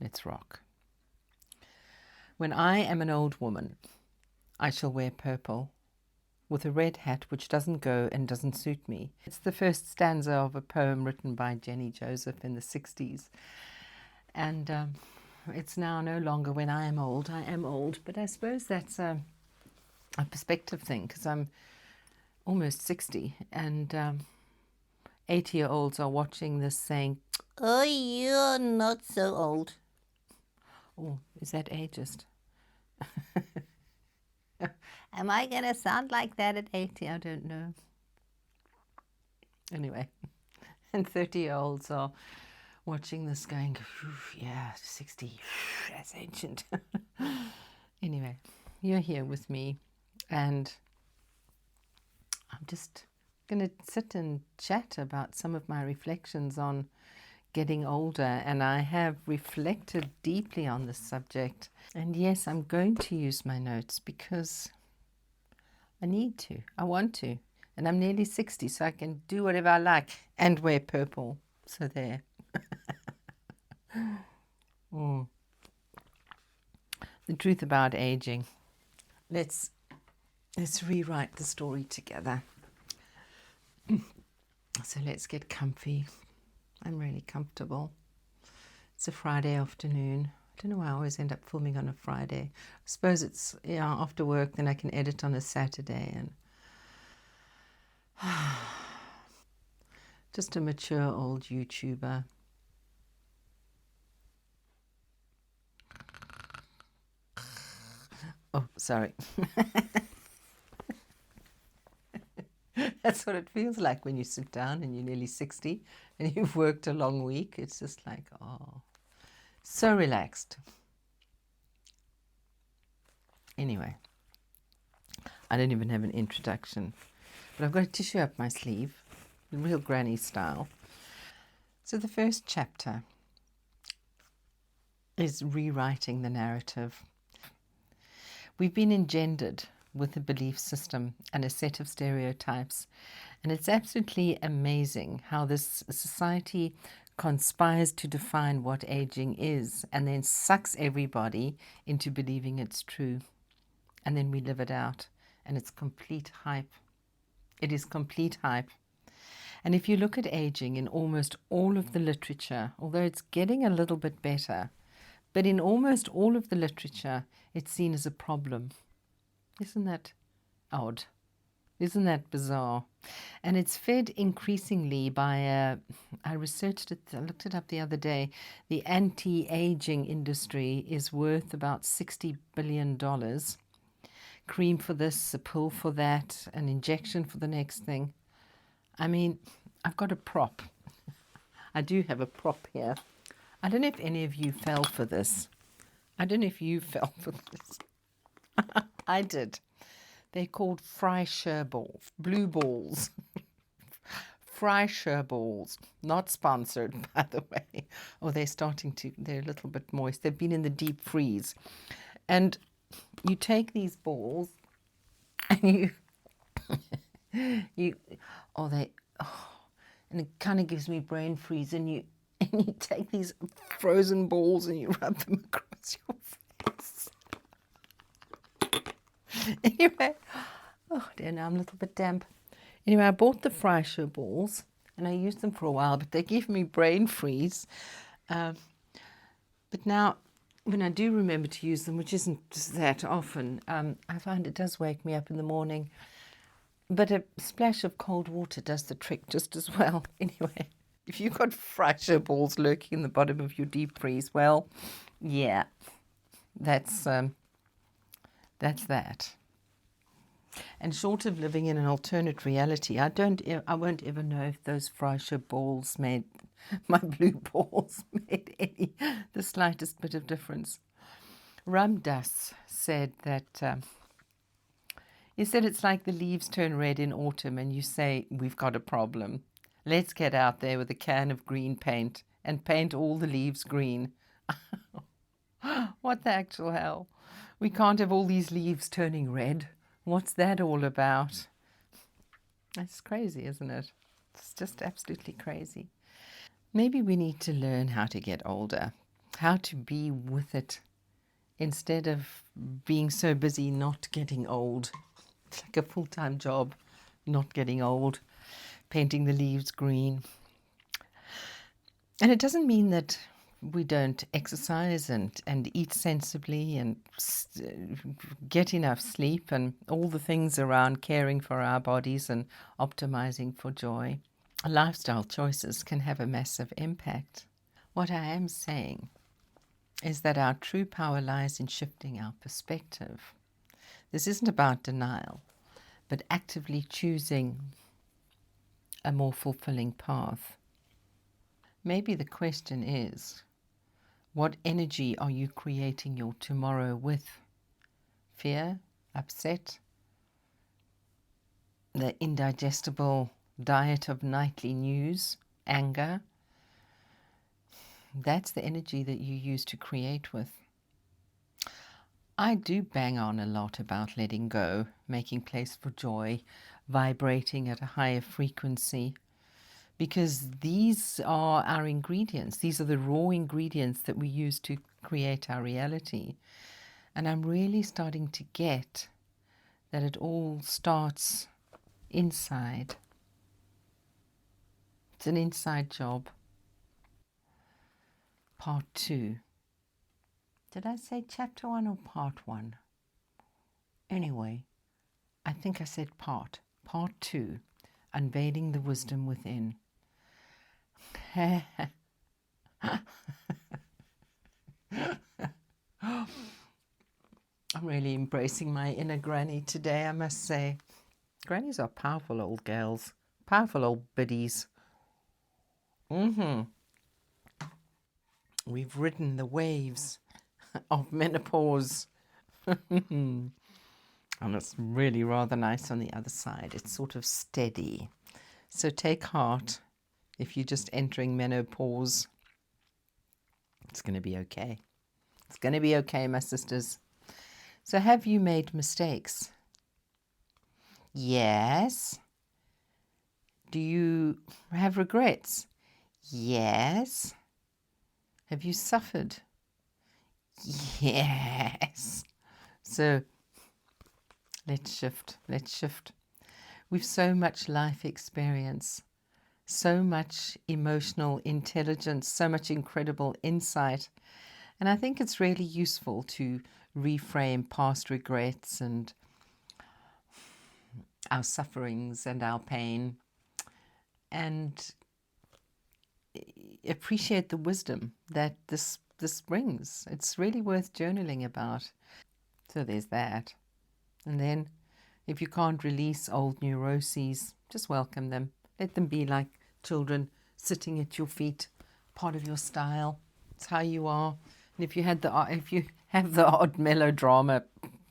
Let's rock. When I am an old woman, I shall wear purple with a red hat which doesn't go and doesn't suit me. It's the first stanza of a poem written by Jenny Joseph in the 60s. And it's now no longer when I am old, but I suppose that's a perspective thing, because I'm almost 60 and 80-year-olds are watching this saying, "Oh, you're not so old." Oh, is that ageist? Am I going to sound like that at 80? I don't know. Anyway, and 30-year-olds are watching this going, yeah, 60, that's ancient. Anyway, you're here with me, and I'm just going to sit and chat about some of my reflections on getting older, and I have reflected deeply on this subject. And yes, I'm going to use my notes because I need to, I want to, and I'm nearly 60, so I can do whatever I like and wear purple. So there. The truth about aging. Let's rewrite the story together. So let's get comfy. I'm really comfortable. It's a Friday afternoon. I don't know why I always end up filming on a Friday. I suppose it's after work, then I can edit on a Saturday, and just a mature old YouTuber. Oh, sorry. That's what it feels like when you sit down and you're nearly 60 and you've worked a long week. It's just like, oh, so relaxed. Anyway, I don't even have an introduction, but I've got a tissue up my sleeve, real granny style. So the first chapter is rewriting the narrative. We've been engendered with a belief system and a set of stereotypes, and it's absolutely amazing how this society conspires to define what aging is and then sucks everybody into believing it's true. And then we live it out, and it's complete hype. It is complete hype. And if you look at aging in almost all of the literature, although it's getting a little bit better, but in almost all of the literature, it's seen as a problem. Isn't that odd? Isn't that bizarre? And it's fed increasingly by, I researched it, I looked it up the other day, the anti-aging industry is worth about $60 billion. Cream for this, a pill for that, an injection for the next thing. I mean, I've got a prop. I do have a prop here. I don't know if any of you fell for this. I don't know if you fell for this. I did. They're called Freischur balls, blue balls. Freischur balls, not sponsored, by the way. Oh, they're a little bit moist. They've been in the deep freeze. And you take these balls and and it kind of gives me brain freeze, and you take these frozen balls and you rub them across your face. Anyway, oh dear, now I'm a little bit damp. Anyway, I bought the Freischur balls and I used them for a while, but they give me brain freeze. But now, when I do remember to use them, which isn't that often, I find it does wake me up in the morning. But a splash of cold water does the trick just as well. Anyway, if you've got Freischur balls lurking in the bottom of your deep freeze, well, yeah, that's that. And short of living in an alternate reality, I won't ever know if those Freischur balls made my blue balls made the slightest bit of difference. Ram Dass said that he said it's like the leaves turn red in autumn and you say, we've got a problem. Let's get out there with a can of green paint and paint all the leaves green. What the actual hell? We can't have all these leaves turning red. What's that all about? It's crazy, isn't it? It's just absolutely crazy. Maybe we need to learn how to get older. how to be with it instead of being so busy not getting old. It's like a full-time job, not getting old, painting the leaves green. And it doesn't mean that we don't exercise and eat sensibly and get enough sleep and all the things around caring for our bodies and optimizing for joy. Lifestyle choices can have a massive impact. What I am saying is that our true power lies in shifting our perspective. This isn't about denial, but actively choosing a more fulfilling path. Maybe the question is, what energy are you creating your tomorrow with? Fear, upset, the indigestible diet of nightly news, anger? That's the energy that you use to create with. I do bang on a lot about letting go, making place for joy, vibrating at a higher frequency, because these are our ingredients. These are the raw ingredients that we use to create our reality. And I'm really starting to get that it all starts inside. It's an inside job. Part 2. Did I say chapter 1 or part 1? Anyway, I think I said part. Part 2. Unveiling the wisdom within. I'm really embracing my inner granny today, I must say. Grannies are powerful old girls, powerful old biddies. We've ridden the waves of menopause. And it's really rather nice on the other side. It's sort of steady. So take heart if you're just entering menopause. It's going to be okay. It's going to be okay, my sisters. So have you made mistakes? Yes. Do you have regrets? Yes. Have you suffered? Yes. So let's shift. Let's shift. We've so much life experience, so much emotional intelligence, so much incredible insight. And I think it's really useful to reframe past regrets and our sufferings and our pain and appreciate the wisdom that this brings. It's really worth journaling about. So there's that. And then if you can't release old neuroses, just welcome them. Let them be like children sitting at your feet, part of your style. It's how you are. And if you have the odd melodrama,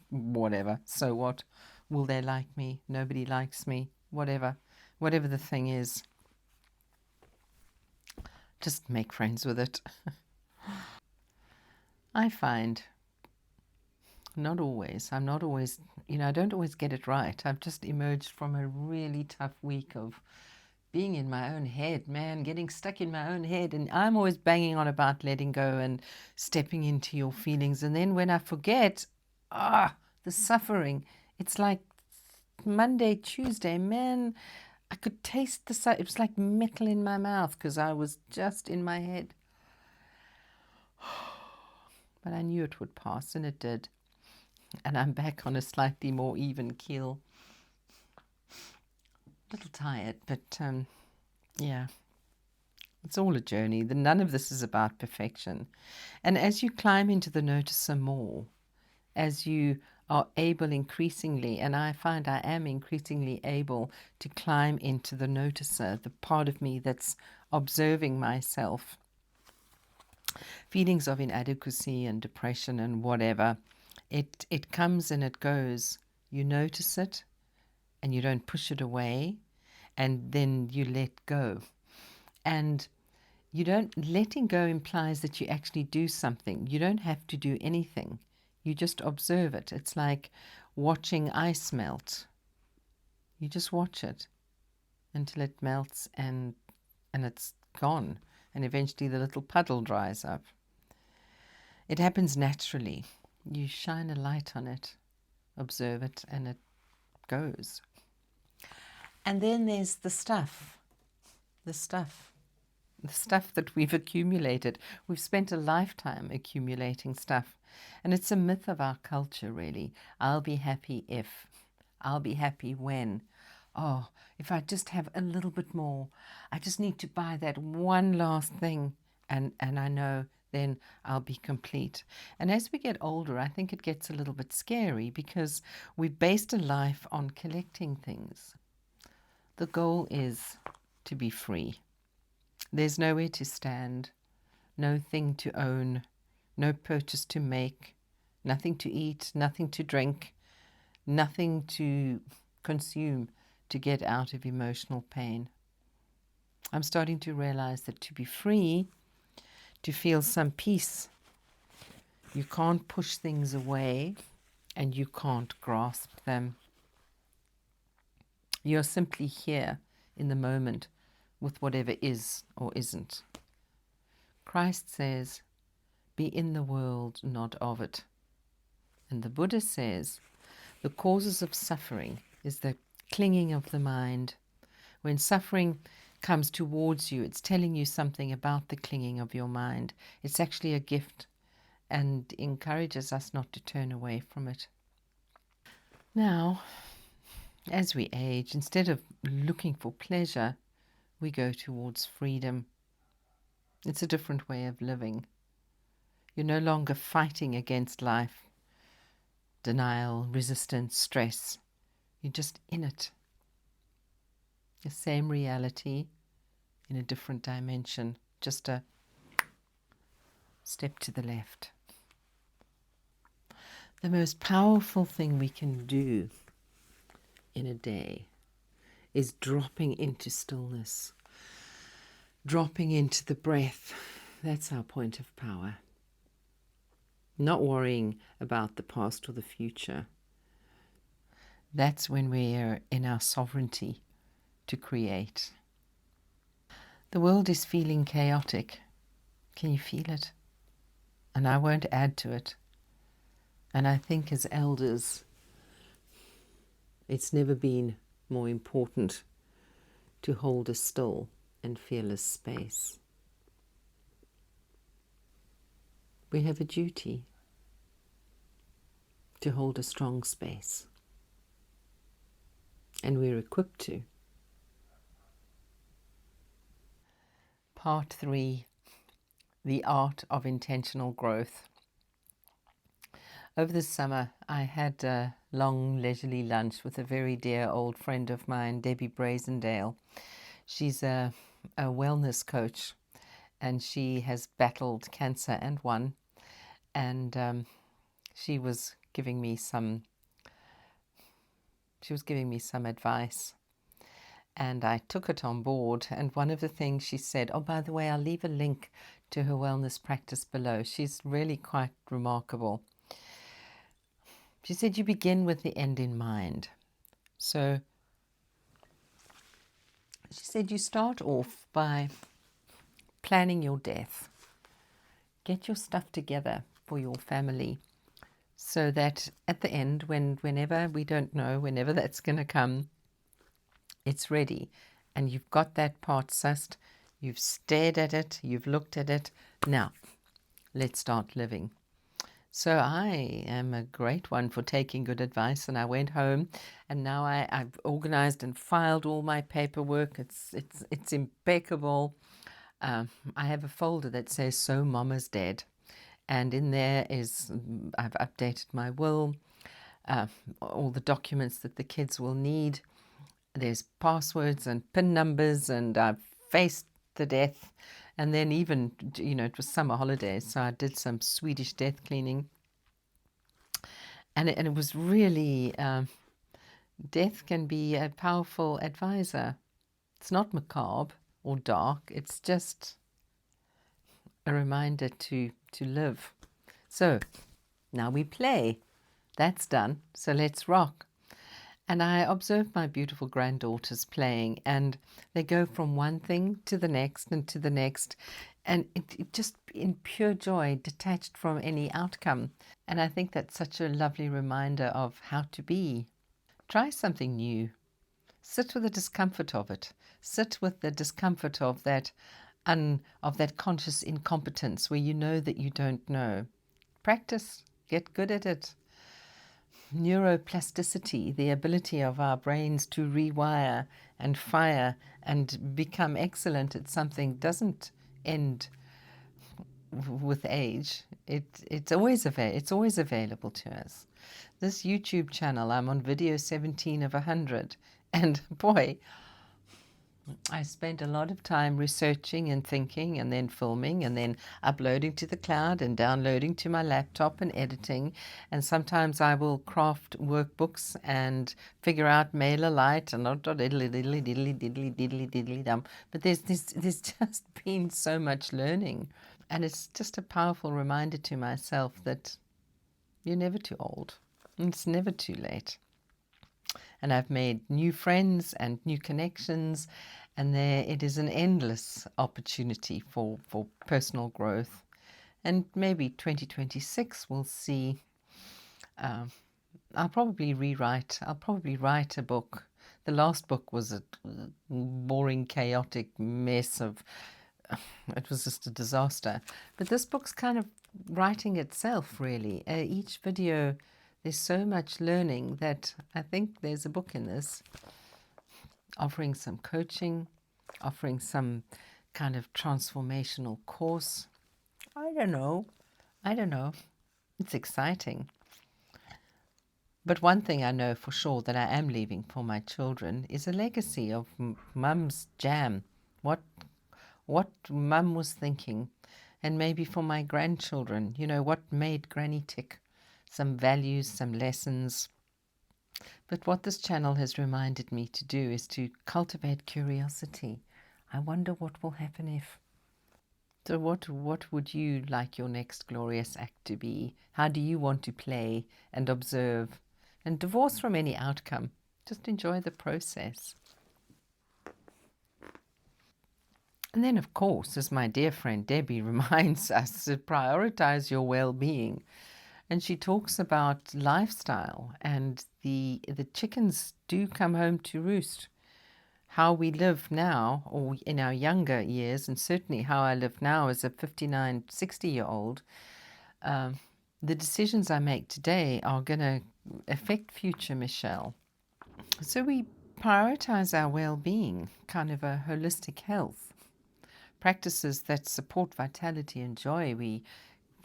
whatever, so what? Will they like me? Nobody likes me. Whatever the thing is, just make friends with it. I find I'm not always, I don't always get it right. I've just emerged from a really tough week of being in my own head, man, getting stuck in my own head. And I'm always banging on about letting go and stepping into your feelings. And then when I forget, the suffering, it's like Monday, Tuesday, man, I could taste it was like metal in my mouth because I was just in my head. But I knew it would pass, and it did. And I'm back on a slightly more even keel. A little tired, but yeah, it's all a journey. None of this is about perfection. And as you climb into the noticer more, as you are able increasingly, and I find I am increasingly able to climb into the noticer, the part of me that's observing myself, feelings of inadequacy and depression and whatever, it comes and it goes. You notice it and you don't push it away, and then you let go. And letting go implies that you actually do something. You don't have to do anything. You just observe it. It's like watching ice melt. You just watch it until it melts and it's gone. And eventually the little puddle dries up. It happens naturally. You shine a light on it, observe it, and it goes. And then there's the stuff that we've accumulated. We've spent a lifetime accumulating stuff. And it's a myth of our culture, really. I'll be happy if. I'll be happy when. Oh, if I just have a little bit more. I just need to buy that one last thing. And I know then I'll be complete. And as we get older, I think it gets a little bit scary because we've based a life on collecting things. The goal is to be free. There's nowhere to stand, no thing to own, no purchase to make, nothing to eat, nothing to drink, nothing to consume to get out of emotional pain. I'm starting to realize that to be free, to feel some peace, you can't push things away and you can't grasp them. You're simply here in the moment with whatever is or isn't. Christ says, be in the world, not of it. And the Buddha says, the causes of suffering is the clinging of the mind. When suffering comes towards you, it's telling you something about the clinging of your mind. It's actually a gift and encourages us not to turn away from it. Now, as we age, instead of looking for pleasure, we go towards freedom. It's a different way of living. You're no longer fighting against life, denial, resistance, stress. You're just in it. The same reality in a different dimension, just a step to the left. The most powerful thing we can do in a day is dropping into stillness, dropping into the breath. That's our point of power. Not worrying about the past or the future. That's when we're in our sovereignty to create. The world is feeling chaotic. Can you feel it? And I won't add to it. And I think as elders, it's never been more important to hold a still and fearless space. We have a duty to hold a strong space. And we're equipped to. Part 3, the art of intentional growth. Over the summer, I had a long, leisurely lunch with a very dear old friend of mine, Debbie Brazendale. She's a wellness coach, and she has battled cancer and won. And she was giving me some advice. And I took it on board. And one of the things she said, oh, by the way, I'll leave a link to her wellness practice below. She's really quite remarkable. She said, you begin with the end in mind. So she said, you start off by planning your death. Get your stuff together for your family so that at the end, whenever, we don't know, whenever that's going to come, it's ready. And you've got that part sussed. You've stared at it. You've looked at it. Now, let's start living. So I am a great one for taking good advice, and I went home, and now I've organized and filed all my paperwork. It's impeccable. I have a folder that says "So Mama's Dead," and in there is I've updated my will, all the documents that the kids will need. There's passwords and PIN numbers, and I've faced the death. And then even, it was summer holidays, so I did some Swedish death cleaning. And it was really, death can be a powerful advisor. It's not macabre or dark. It's just a reminder to live. So now we play. That's done. So let's rock. And I observe my beautiful granddaughters playing, and they go from one thing to the next and to the next. and it just in pure joy, detached from any outcome. And I think that's such a lovely reminder of how to be. Try something new. Sit with the discomfort of it. Sit with the discomfort of that conscious incompetence where you know that you don't know. Practice. Get good at it. Neuroplasticity, the ability of our brains to rewire and fire and become excellent at something, doesn't end with age. It's always available to us. This YouTube channel, I'm on video 17 of 100, and boy, I spent a lot of time researching and thinking and then filming and then uploading to the cloud and downloading to my laptop and editing. And sometimes I will craft workbooks and figure out MailerLite and diddly dum. But there's just been so much learning. And it's just a powerful reminder to myself that you're never too old. And it's never too late. And I've made new friends and new connections, and it is an endless opportunity for personal growth. And maybe 2026 we'll see. I'll probably write a book. The last book was a boring, chaotic mess of. It was just a disaster. But this book's kind of writing itself, really. Each video, there's so much learning that I think there's a book in this, offering some coaching, offering some kind of transformational course. I don't know. It's exciting. But one thing I know for sure that I am leaving for my children is a legacy of Mum's jam. What Mum was thinking. And maybe for my grandchildren, what made Granny tick. Some values, some lessons. But what this channel has reminded me to do is to cultivate curiosity. I wonder what will happen if. So what would you like your next glorious act to be? How do you want to play and observe? And divorce from any outcome. Just enjoy the process. And then, of course, as my dear friend Debbie reminds us, to prioritize your well-being. And she talks about lifestyle, and the chickens do come home to roost. How we live now, or in our younger years, and certainly how I live now as a 59, 60-year-old, the decisions I make today are going to affect future Michelle. So we prioritize our well-being, kind of a holistic health. Practices that support vitality and joy. We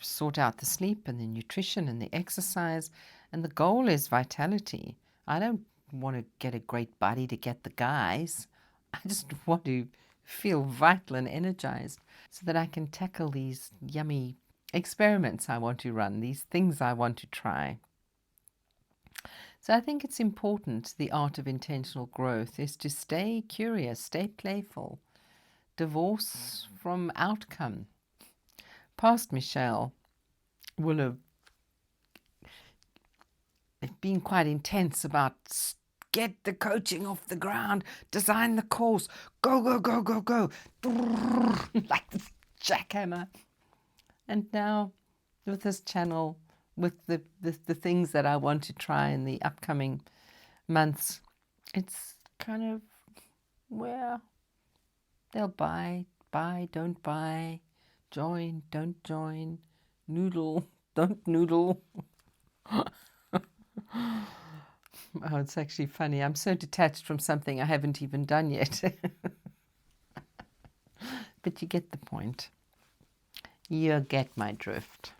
sort out the sleep and the nutrition and the exercise, and the goal is vitality. I don't want to get a great body to get the guys. I just want to feel vital and energized so that I can tackle these yummy experiments I want to run, these things I want to try. So I think it's important, the art of intentional growth is to stay curious, stay playful, divorce from outcome. Past Michelle will have been quite intense about get the coaching off the ground, design the course, go, go, go, go, go, like this jackhammer. And now with this channel, with the things that I want to try in the upcoming months, it's kind of, well, they'll buy, don't buy, join, don't join, noodle, don't noodle. Oh, it's actually funny. I'm so detached from something I haven't even done yet. But you get the point. You get my drift.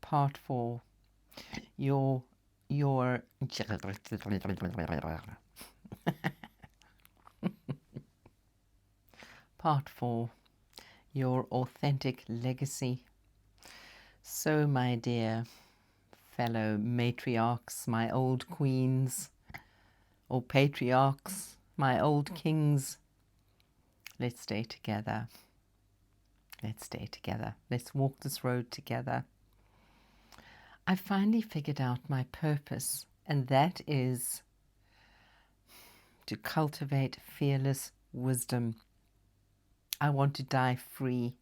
Part 4. Your Part 4. Your authentic legacy. So, my dear fellow matriarchs, my old queens, or patriarchs, my old kings, let's stay together. Let's stay together. Let's walk this road together. I finally figured out my purpose, and that is to cultivate fearless wisdom I want to die free.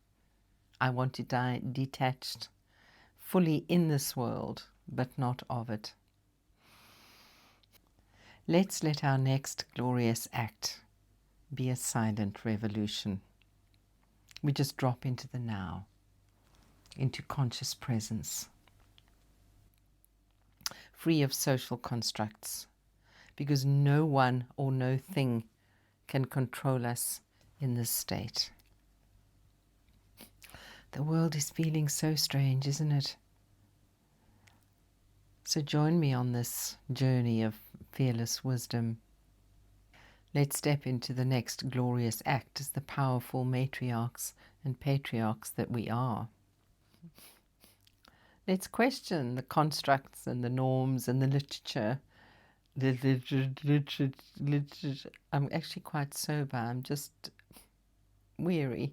I want to die detached, fully in this world, but not of it. Let's let our next glorious act be a silent revolution. We just drop into the now, into conscious presence, free of social constructs, because no one or no thing can control us in this state. The world is feeling so strange, isn't it? So join me on this journey of fearless wisdom. Let's step into the next glorious act as the powerful matriarchs and patriarchs that we are. Let's question the constructs and the norms and the literature. I'm actually quite sober. I'm just weary.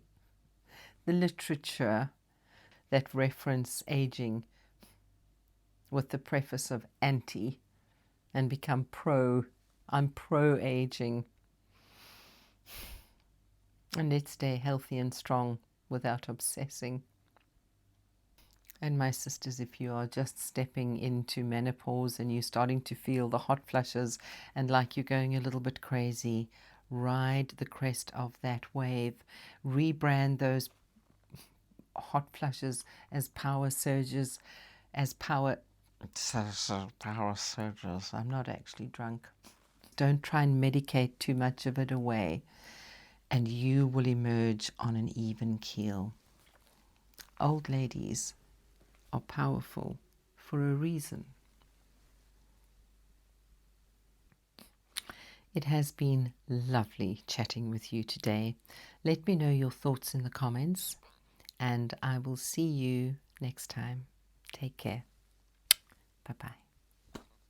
The literature that reference aging with the preface of anti and become pro. I'm pro-aging. And let's stay healthy and strong without obsessing. And my sisters, if you are just stepping into menopause and you're starting to feel the hot flushes and like you're going a little bit crazy, ride the crest of that wave. Rebrand those hot flushes as power surges, as power surges. I'm not actually drunk. Don't try and medicate too much of it away, and you will emerge on an even keel. Old ladies are powerful for a reason. It has been lovely chatting with you today. Let me know your thoughts in the comments, and I will see you next time. Take care. Bye-bye.